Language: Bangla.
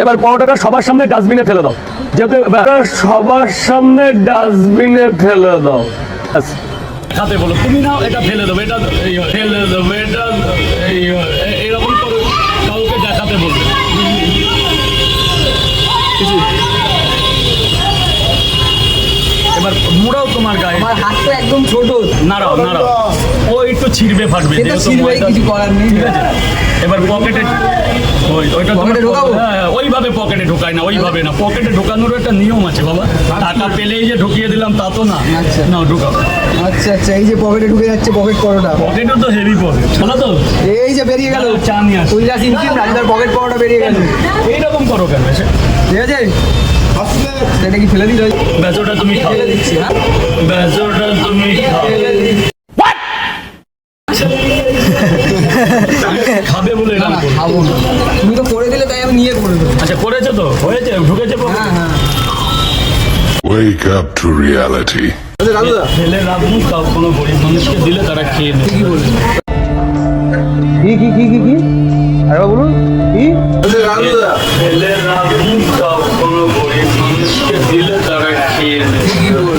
এবার পরোটাটা সবার সামনে ডাস্টবিনে ফেলে দাও, যেহেতু সবার সামনে ডাস্টবিনে ফেলে দাও। খাতে বলো তুমি নাও, এটা ফেলে দেবো, এটা ফেলে দেবো, এটা এরকম করে কাউকে দেখাতে বলবে। এবার মুড়াও তোমার গায়ে, আমার হাত তো একদম ছোট। নাড়াও নাড়াও, ও একটু ছিড়বে ফাটবে, সেটা যেহেতু ছিড়বে, ময়দা। কিছু করার নেই। ঠিক আছে, এবার পকেটে ওইটা পকেটে ঢোকাবো? হ্যাঁ, ওইভাবে পকেটে ঢোকায় না, ওইভাবে না, পকেটে ঢোকানোর একটা নিয়ম আছে বাবা। টাকা পেলেই যে ঢুকিয়ে দিলাম তা তো না। আচ্ছা। না ঢুকাবো, আচ্ছা আচ্ছা, এই যে পকেটে ঢুকে যাচ্ছে পকেট পরোটা, পকেটে তো হেভি পকেট, শোনা তো এই যে বেরিয়ে গেল। চা নিয়ে আসো। কৈলাস ইনকিম রাজদার পকেট পরোটা বেরিয়ে গেল। এইরকম করো কেন? ঠিক আছে, এটা কি ফেলে দিল? বেজোটা তুমি খাও, ফেলে দিচ্ছি। হ্যাঁ, বেজোটা তুমি খাও। খাবে বলে না এরকম না, করো। খাবো না। তুমি তো করে দিলে তাই আমি নিয়ে করে দেবো। আচ্ছা করেছো তো, হয়েছে, ঢুকেছে পকেটে? হ্যাঁ হ্যাঁ। Wake up to reality. ফেলে রাখুন, তাও কোনো গরিব মানুষকে দিলে তারা খেয়ে নেবে। কি বলবো? কি আরে বলুন কি? ফেলে রাখুন, তাও কোনো গরিব মানুষকে দিলে তারা খেয়ে নেবে। কি বলবো?